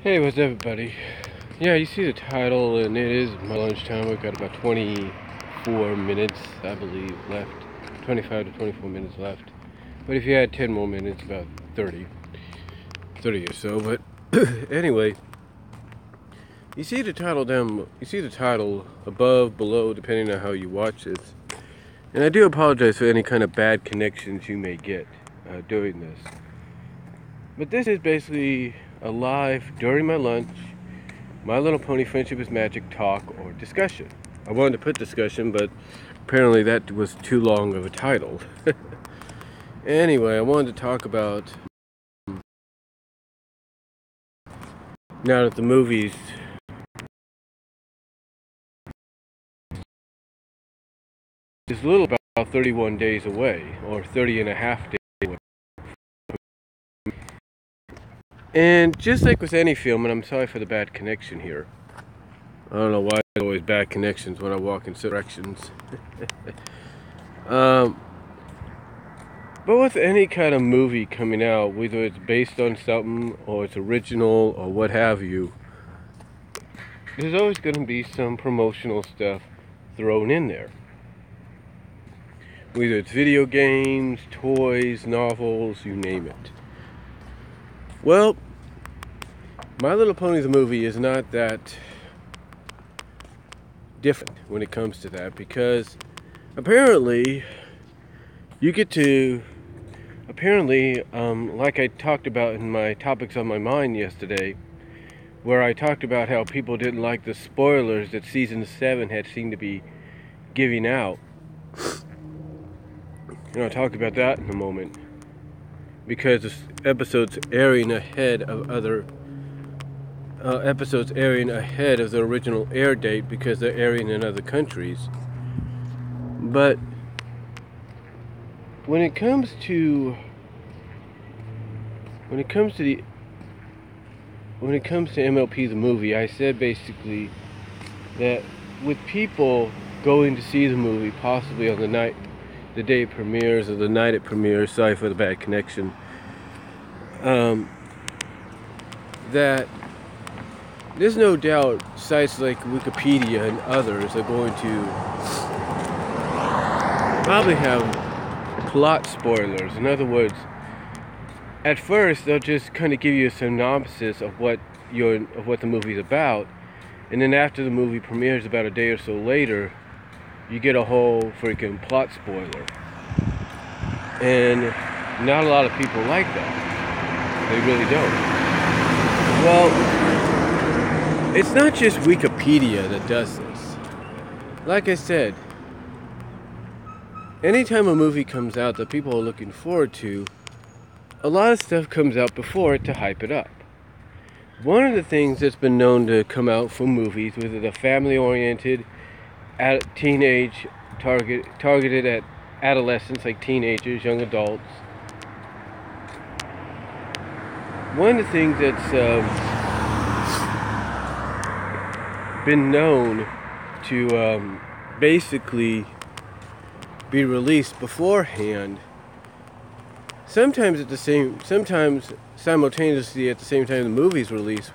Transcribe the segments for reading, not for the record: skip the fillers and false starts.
Hey, what's up, everybody? Yeah, you see the title, and it is my lunchtime. We've got about 24 minutes, I believe, left. 25 to 24 minutes left. But if you had 10 more minutes, about 30 or so. But anyway, you see the title above, below, depending on how you watch this. And I do apologize for any kind of bad connections you may get doing this. But this is basically a live, during my lunch, My Little Pony Friendship is Magic talk or discussion. I wanted to put discussion, but apparently that was too long of a title. Anyway, I wanted to talk about, now that the movie's is a little about 31 days away, or 30 and a half days away. And just like with any film, and I'm sorry for the bad connection here. I don't know why there's always bad connections when I walk in directions. But with any kind of movie coming out, whether it's based on something or it's original or what have you, there's always going to be some promotional stuff thrown in there. Whether it's video games, toys, novels, you name it. Well, My Little Pony the movie is not that different when it comes to that, because apparently like I talked about in my Topics on My Mind yesterday, where I talked about how people didn't like the spoilers that season 7 had seemed to be giving out. And I'll talk about that in a moment, because this episode's airing ahead of other episodes airing ahead of the original air date because they're airing in other countries. But when it comes to MLP the movie, I said basically that with people going to see the movie possibly on the day it premieres or the night it premieres, sorry for the bad connection, that there's no doubt sites like Wikipedia and others are going to probably have plot spoilers. In other words, at first they'll just kind of give you a synopsis of what the movie's about, and then after the movie premieres about a day or so later, you get a whole freaking plot spoiler. And not a lot of people like that. They really don't. Well, it's not just Wikipedia that does this. Like I said, anytime a movie comes out that people are looking forward to, a lot of stuff comes out before it to hype it up. One of the things that's been known to come out from movies, whether they're family-oriented, teenage, targeted at adolescents like teenagers, young adults. One of the things that's been known to basically be released beforehand, sometimes simultaneously at the same time the movie's released,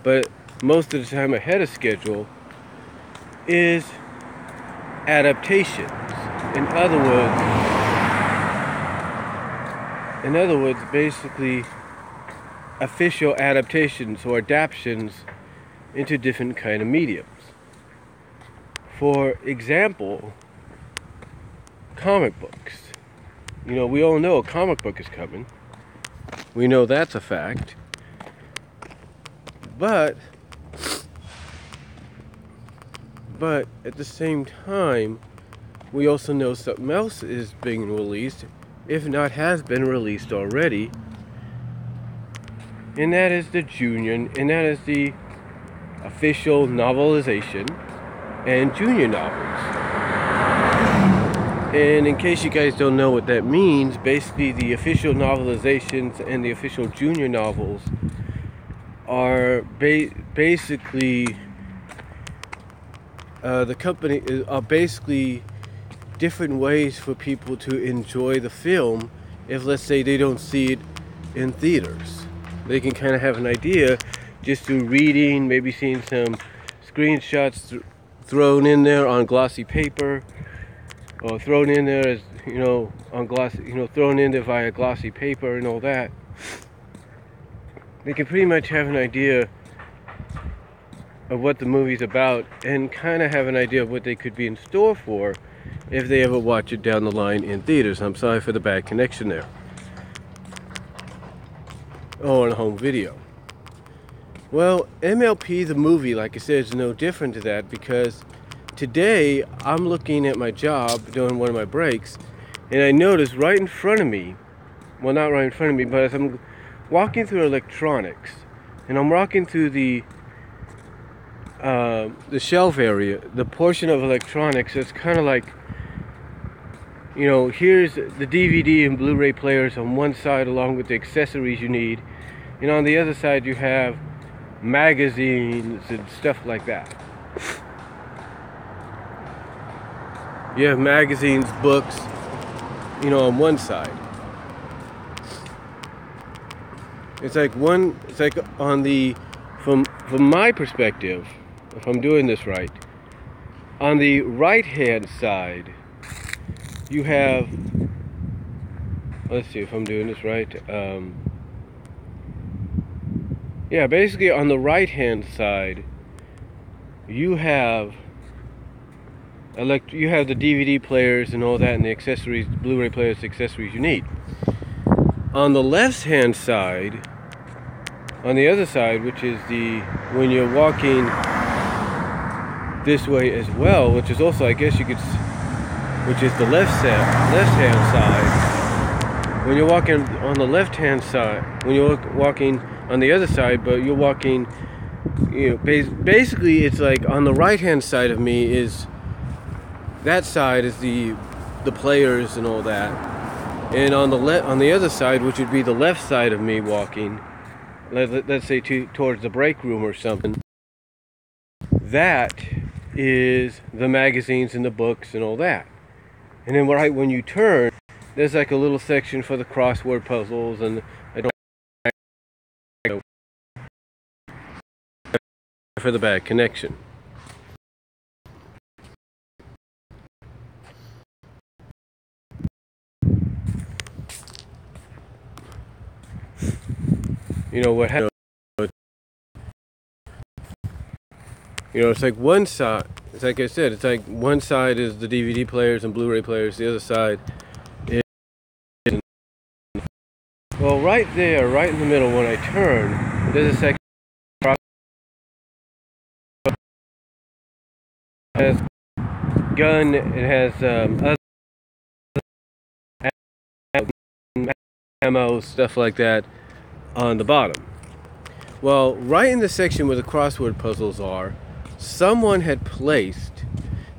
but most of the time ahead of schedule, is adaptations. In other words, basically official adaptations or adaptions into different kind of mediums. For example, comic books. You know, we all know a comic book is coming. We know that's a fact. But at the same time, we also know something else is being released, if not has been released already, and that is the official novelization and junior novels. And in case you guys don't know what that means, basically the official novelizations and the official junior novels are basically the company are basically different ways for people to enjoy the film if, let's say, they don't see it in theaters. They can kind of have an idea just through reading, maybe seeing some screenshots thrown in there on glossy paper, or thrown in there as, on glossy, thrown in there via glossy paper and all that. They can pretty much have an idea of what the movie's about and kind of have an idea of what they could be in store for if they ever watch it down the line in theaters. I'm sorry for the bad connection there. Oh, on home video. Well, MLP the movie, like I said, is no different to that, because today I'm looking at my job, doing one of my breaks, and I noticed right in front of me, well, not right in front of me, but as I'm walking through electronics, and I'm walking through the shelf area, the portion of electronics that's kind of like, here's the DVD and Blu-ray players on one side along with the accessories you need, and on the other side you have magazines and stuff like that. You have magazines, books, on one side. It's like on the, from my perspective, if I'm doing this right, on the right hand side you have, let's see if I'm doing this right, basically on the right hand side you have the DVD players and all that, and the accessories, Blu-ray players, accessories you need. On the left hand side, on the other side, which is when you're walking this way as well, which is also, I guess you could, which is the left hand side. When you're walking on the left hand side, when you're walking on the other side, but you're walking, basically it's like on the right hand side of me is, that side is the players and all that, and on the other side, which would be the left side of me walking, let's say towards the break room or something, that is the magazines and the books and all that. And then right when you turn, there's like a little section for the crossword puzzles, and for the bad connection. What happened? It's like one side. It's like I said. It's like one side is the DVD players and Blu-ray players. The other side is, well, right there, right in the middle, when I turn, there's a section. It has gun. It has ammo, stuff like that on the bottom. Well, right in the section where the crossword puzzles are, someone had placed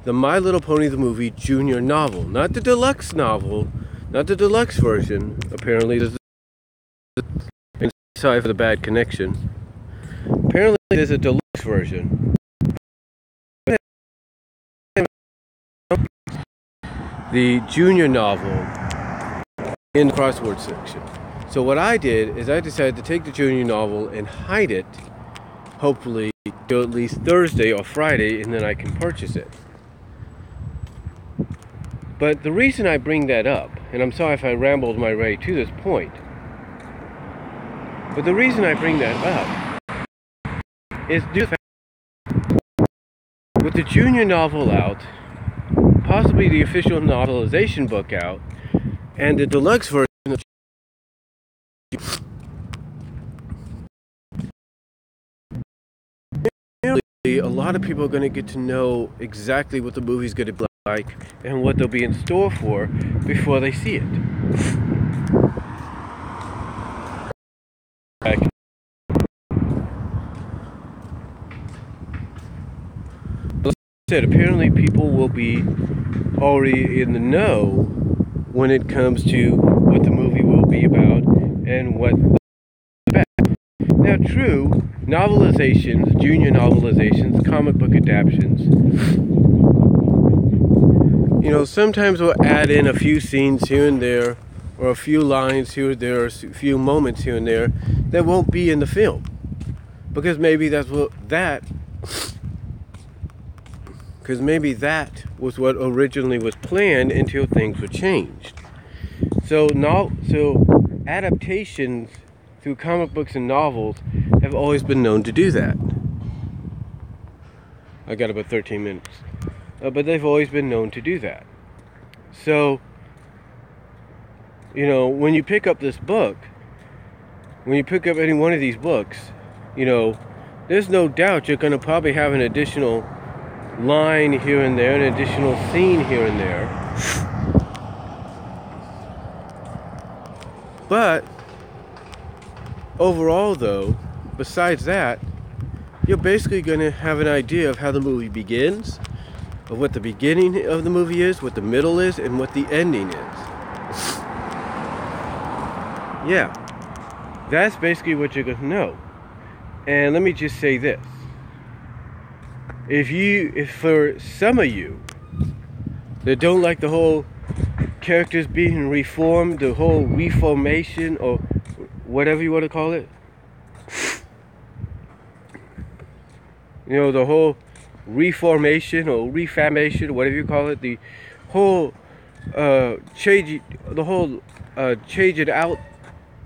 the My Little Pony the Movie Junior novel, not the deluxe novel, not the deluxe version. Apparently, sorry for the bad connection. Apparently, there's a deluxe version. The junior novel in the crossword section. So what I did is I decided to take the junior novel and hide it, hopefully till at least Thursday or Friday, and then I can purchase it. But the reason I bring that up, and I'm sorry if I rambled my way to this point, but the reason I bring that up is due to the fact, with the junior novel out, possibly the official novelization book out, and the deluxe version of a lot of people are going to get to know exactly what the movie's going to be like and what they'll be in store for before they see it. Like I said, apparently people will be already in the know when it comes to what the movie will be about and what the Now, true, novelizations, junior novelizations, comic book adaptions, sometimes we'll add in a few scenes here and there or a few lines here or there, or a few moments here and there that won't be in the film. Because maybe that was what originally was planned until things were changed. So adaptations through comic books and novels have always been known to do that. I got about 13 minutes. But they've always been known to do that. So, when you pick up this book, when you pick up any one of these books, there's no doubt you're going to probably have an additional line here and there, an additional scene here and there. But overall, though, besides that, you're basically going to have an idea of how the movie begins, of what the beginning of the movie is, what the middle is, and what the ending is. Yeah, that's basically what you're going to know. And let me just say this. If for some of you that don't like the whole characters being reformed, the whole reformation, or whatever you want to call it, the whole reformation or refamation, whatever you call it, the whole change it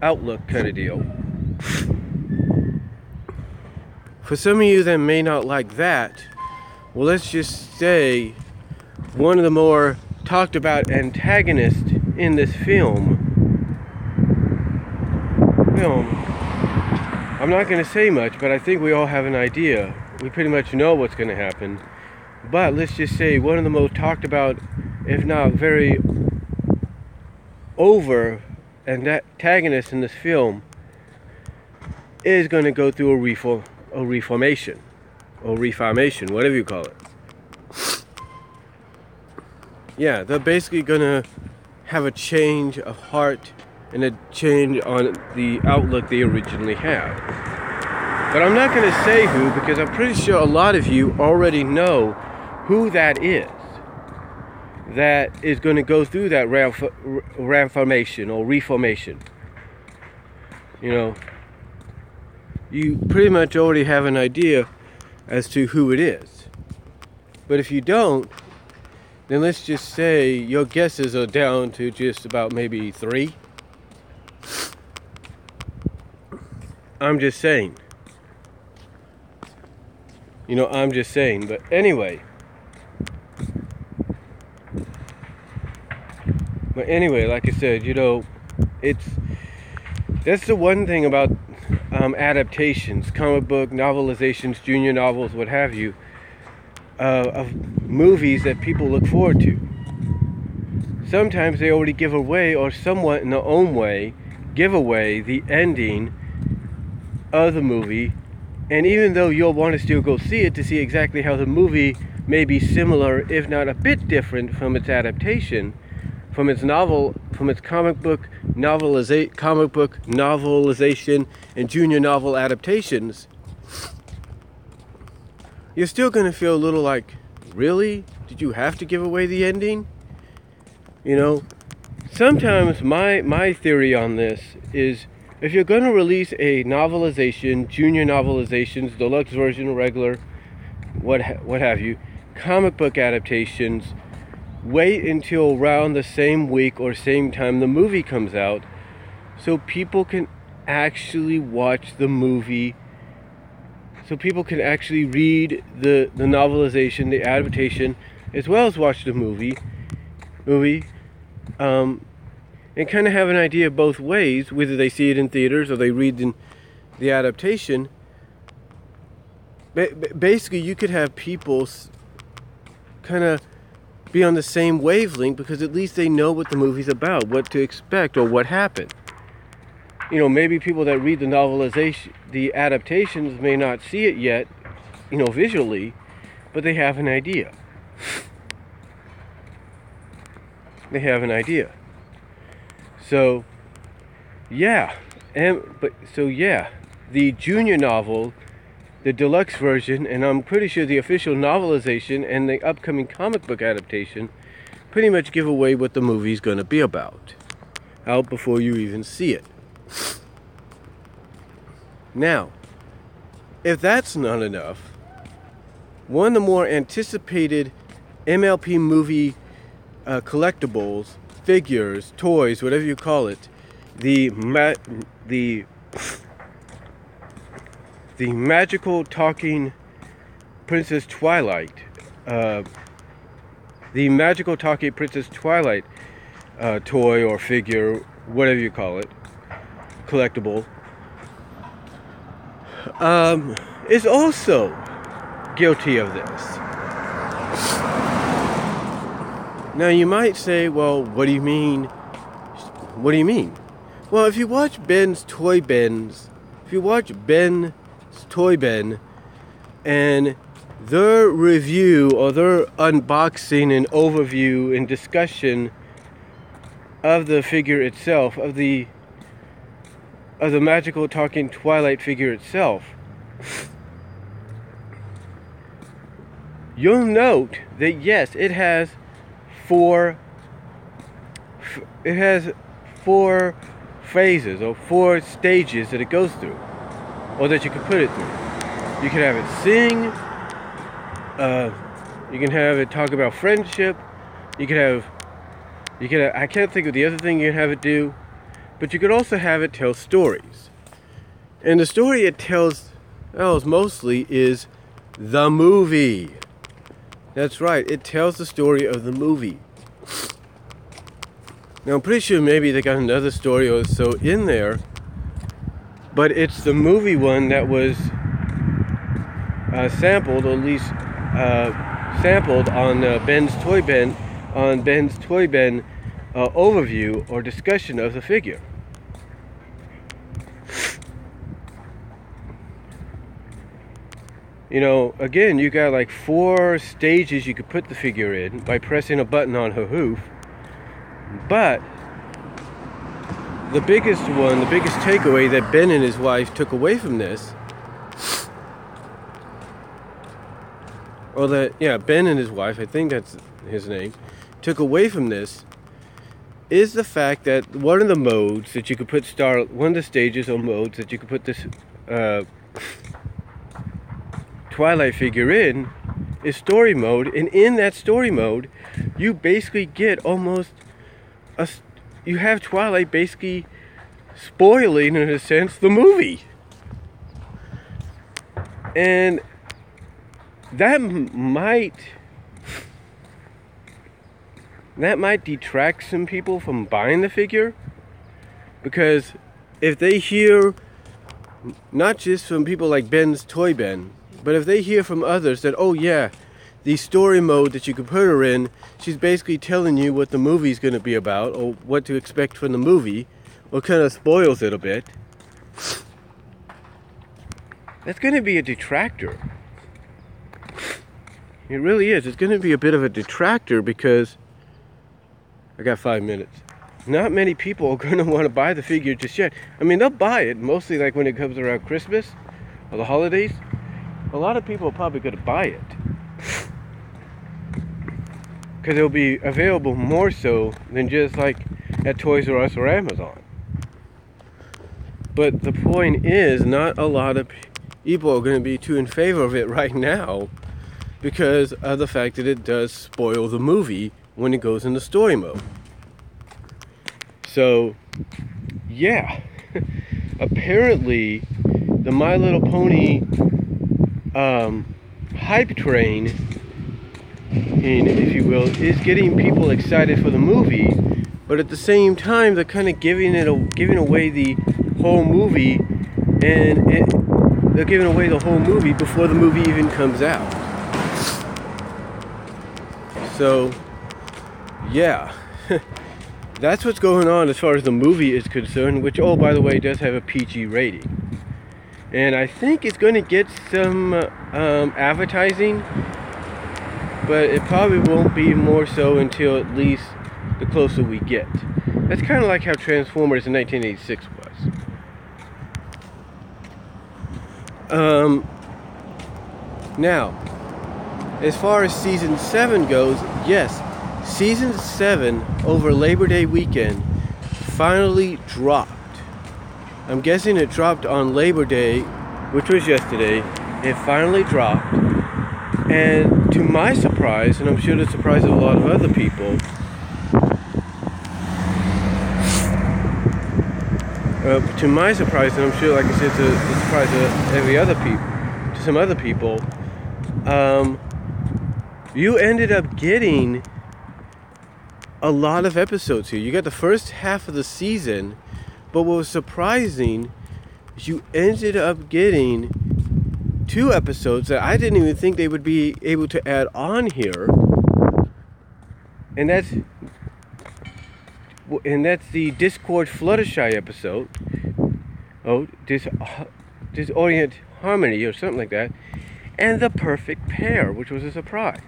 outlook kind of deal. For some of you that may not like that, well, let's just say one of the more talked about antagonists in this film, I'm not going to say much, but I think we all have an idea. We pretty much know what's going to happen. But let's just say one of the most talked about, if not very over antagonists in this film, is going to go through a reformation, whatever you call it. Yeah, they're basically going to have a change of heart and a change on the outlook they originally had. But I'm not going to say who, because I'm pretty sure a lot of you already know who that is going to go through that reformation or reformation. You pretty much already have an idea as to who it is. But if you don't, then let's just say your guesses are down to just about maybe 3. I'm just saying. I'm just saying. But anyway, like I said, that's the one thing about adaptations, comic book, novelizations, junior novels, what have you, of movies that people look forward to. Sometimes they already give away, or somewhat in their own way, give away the ending of the movie. And even though you'll want to still go see it to see exactly how the movie may be similar, if not a bit different from its adaptation, from its comic book novelization and junior novel adaptations, you're still going to feel a little like, really? Did you have to give away the ending? Sometimes my theory on this is, if you're going to release a novelization, junior novelizations, deluxe version, regular, what have you, comic book adaptations, wait until around the same week or same time the movie comes out, so people can actually watch the movie, so people can actually read the novelization, the adaptation, as well as watch the movie, and kind of have an idea both ways, whether they see it in theaters or they read the adaptation. Basically, you could have people kind of be on the same wavelength, because at least they know what the movie's about, what to expect, or what happened. Maybe people that read the novelization, the adaptations, may not see it yet, visually, but they have an idea. They have an idea. So, the junior novel, the deluxe version, and I'm pretty sure the official novelization and the upcoming comic book adaptation pretty much give away what the movie's going to be about. out before you even see it. Now, if that's not enough, one of the more anticipated MLP movie collectibles, figures, toys, whatever you call it, the magical talking Princess Twilight, the magical talking Princess Twilight toy or figure, whatever you call it, collectible, is also guilty of this. Now you might say, well, what do you mean? What do you mean? Well, if you watch Ben's Toy Bins, if you watch Ben's Toy Bin and their review or their unboxing and overview and discussion of the figure itself, of the magical talking Twilight figure itself, you'll note that yes, it has four phases or 4 stages that it goes through, or that you can put it through. You can have it sing, you can have it talk about friendship, you can have, I can't think of the other thing you can have it do, but you could also have it tell stories. And the story it tells mostly is the movie. That's right, it tells the story of the movie. Now I'm pretty sure maybe they got another story or so in there, but it's the movie one that was sampled, or at least sampled on Ben's Toy Bin, overview or discussion of the figure. You know, again, you got like 4 stages you could put the figure in by pressing a button on her hoof. But the biggest takeaway that Ben and his wife took away from this, Ben and his wife, I think that's his name, took away from this, is the fact that one of the modes that you could put one of the stages or modes that you could put this Twilight figure in is story mode, and in that story mode you basically get you have Twilight basically spoiling, in a sense, the movie. And that might detract some people from buying the figure, because if they hear, not just from people like Ben's Toy Bin, but if they hear from others that, oh yeah, the story mode that you could put her in, she's basically telling you what the movie's going to be about, or what to expect from the movie, or kind of spoils it a bit, that's going to be a detractor. It really is. It's going to be a bit of a detractor, because I got 5 minutes. Not many people are going to want to buy the figure just yet. I mean, they'll buy it mostly like when it comes around Christmas or the holidays. A lot of people are probably going to buy it, because it'll be available more so than just like at Toys R Us or Amazon. But the point is, not a lot of people are going to be too in favor of it right now, because of the fact that it does spoil the movie when it goes into story mode. So, yeah, apparently the My Little Pony hype train, if you will, is getting people excited for the movie, but at the same time they're kind of giving away the whole movie, and they're giving away the whole movie before the movie even comes out. So yeah, that's what's going on as far as the movie is concerned, which, oh, by the way, does have a PG rating. And I think it's going to get some advertising, but it probably won't be more so until at least the closer we get. That's kind of like how Transformers in 1986 was. Now, as far as Season 7 goes, yes, Season 7 over Labor Day weekend finally dropped. I'm guessing it dropped on Labor Day, which was yesterday. It finally dropped. And to my surprise, and I'm sure the surprise of a lot of other people, to my surprise, and I'm sure, like I said, to the surprise of some other people, you ended up getting a lot of episodes here. You got the first half of the season, but what was surprising is you ended up getting 2 episodes that I didn't even think they would be able to add on here, and that's the Discord Fluttershy episode. Oh, Disorient Harmony or something like that, and The Perfect Pair, which was a surprise.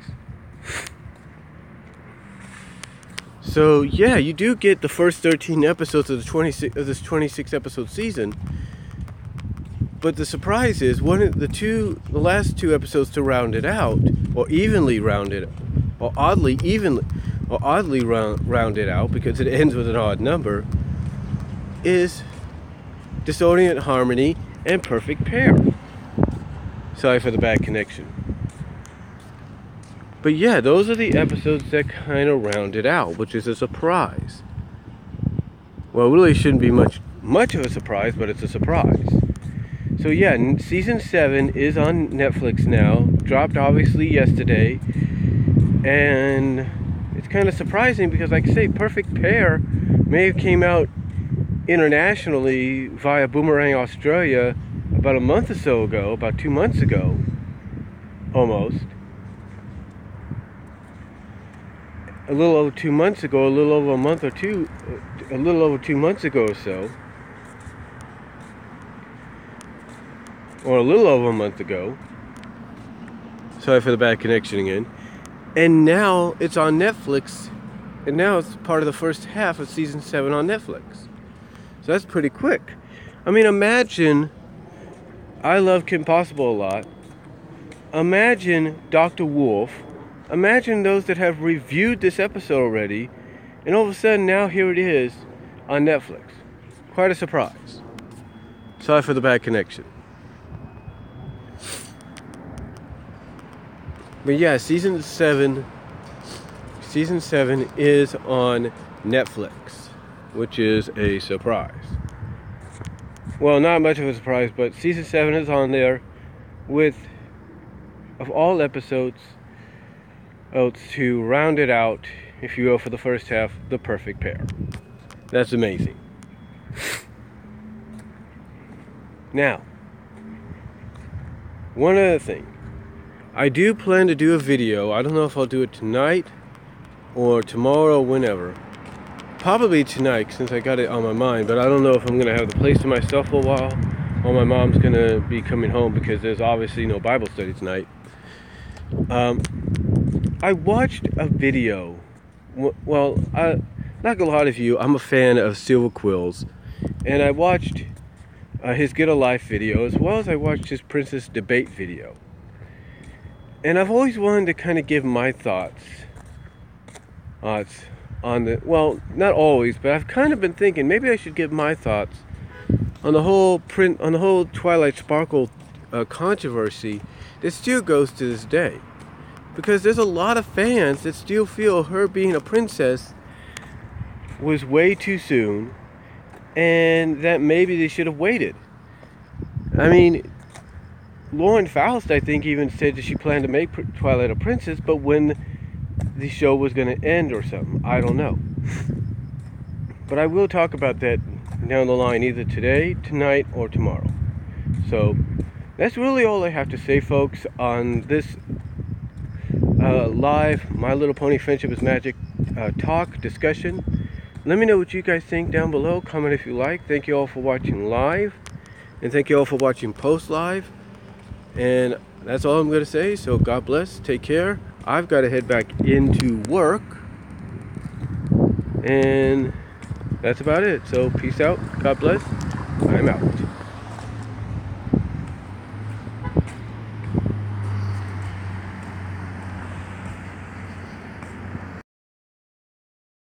So yeah, you do get the first 13 episodes of this 26 episode season. But the surprise is the last 2 episodes to round it out, or evenly rounded, or oddly rounded out because it ends with an odd number, is Disorient Harmony and Perfect Pair. Sorry for the bad connection. But yeah, those are the episodes that kind of round it out, which is a surprise. Well, it really shouldn't be much of a surprise, but it's a surprise. So yeah, season 7 is on Netflix now. Dropped obviously yesterday. And it's kind of surprising because, like I say, Perfect Pair may have came out internationally via Boomerang Australia about a month or so ago, about 2 months ago, almost. A little over 2 months ago, a little over 2 months ago or so. Or a little over a month ago. Sorry for the bad connection again. And now it's on Netflix. And now it's part of the first half of season 7 on Netflix. So that's pretty quick. I mean, imagine, I love Kim Possible a lot. Imagine Dr. Wolf. Imagine those that have reviewed this episode already. And all of a sudden now here it is on Netflix. Quite a surprise. Sorry for the bad connection. But yeah, season 7 is on Netflix, which is a surprise. Well, not much of a surprise, but season 7 is on there with, of all episodes, to round it out, if you will, for the first half, The Perfect Pair. That's amazing. Now, one other thing. I do plan to do a video. I don't know if I'll do it tonight or tomorrow, whenever. Probably tonight, since I got it on my mind, but I don't know if I'm going to have the place to myself for a while, or my mom's going to be coming home because there's obviously no Bible study tonight. I watched a video. Well, like a lot of you, I'm a fan of Silver Quills, and I watched his Get a Life video, as well as I watched his Princess Debate video. And I've always wanted to kind of give my thoughts on the, well, not always, but I've kind of been thinking maybe I should give my thoughts on the whole Twilight Sparkle controversy that still goes to this day. Because there's a lot of fans that still feel her being a princess was way too soon, and that maybe they should have waited. I mean, Lauren Faust, I think, even said that she planned to make Twilight a princess, but when the show was going to end or something. I don't know. But I will talk about that down the line, either today, tonight, or tomorrow. So, that's really all I have to say, folks, on this live My Little Pony Friendship is Magic talk discussion. Let me know what you guys think down below. Comment if you like. Thank you all for watching live. And thank you all for watching post live. And that's all I'm going to say. So God bless. Take care. I've got to head back into work. And that's about it. So peace out. God bless. I'm out.